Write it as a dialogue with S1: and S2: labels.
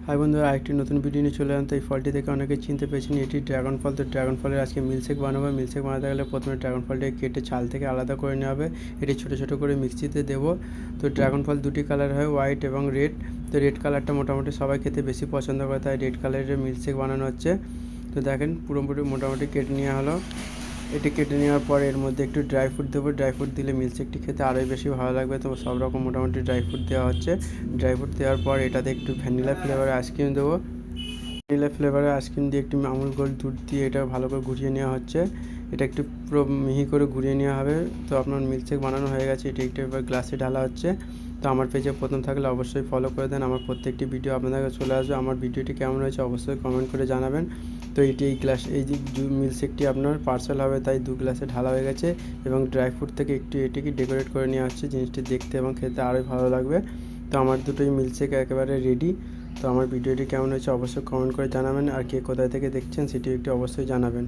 S1: High বন্ধুরা, আরেকটি নতুন ভিডিও নিয়ে চলে এলাম। তো এই ফলটি থেকে অনেকে চিনতে পেরেছেন এটি ড্রাগন ফল। তো ড্রাগন ফলের আজকে মিল্কশেক বানাবো। মিল্কশেক বানাতে গেলে প্রথমে ড্রাগন ফলটাকে কেটে ছাল থেকে আলাদা করে নেওয়া হবে। এটি ছোটো ছোটো করে মিক্সিতে দেবো। তো ড্রাগন ফল দুটি কালার হয়, হোয়াইট এবং রেড। তো রেড কালারটা মোটামুটি সবাই খেতে বেশি পছন্দ করে, তাই রেড কালারের মিল্কশেক বানানো হচ্ছে। তো দেখেন পুরোপুরি মোটামুটি কেটে নেওয়া হলো। এটি কেটে নেওয়ার পরে এর মধ্যে একটু ড্রাই ফ্রুট দেবো। ড্রাই ফ্রুট দিলে মিল্কশেকটি খেতে আরোই বেশি ভালো লাগবে। তো সব রকম মোটামুটি ড্রাই ফ্রুট দেওয়া হচ্ছে। ড্রাই ফ্রুট দেওয়ার পর এটাতে একটু ভ্যানিলা ফ্লেভারের আইসক্রিম দেবো। ভ্যানিলা ফ্লেভারের আইসক্রিম দিয়ে একটু আমুল গোল্ড দুধ দিয়ে এটা ভালো করে ঘুরিয়ে নেওয়া হচ্ছে। এটা একটু পুরো মিহি করে ঘুরিয়ে নেওয়া হবে। তো আপনার মিল্কশেক বানানো হয়ে গেছে। এটি একটু এবার গ্লাসে ঢালা হচ্ছে। তো আমার পেজে প্রথম থাকলে অবশ্যই ফলো করে দেন। আমার প্রত্যেকটি ভিডিও আপনাদের কাছে চলে আসবে। আমার ভিডিওটি কেমন হয়েছে অবশ্যই কমেন্ট করে জানাবেন। তো এই গ্লাস এই যে মিল্কশেকটি আপনার পার্সেল হবে, তাই 2 গ্লাসে ঢালা হয়ে গেছে এবং ড্রাই ফ্রুট থেকে একটু এটিকে ডেকোরেট করে নেওয়া হচ্ছে। জিনিসটি দেখতে এবং খেতে আরোই ভালো লাগবে। তো আমার দুটোই মিল্কশেক একেবারে রেডি। তো আমার ভিডিওটি কেমন হয়েছে অবশ্যই কমেন্ট করে জানাবেন। আর কে কোথায় থেকে দেখছেন সেটি একটু অবশ্যই জানাবেন।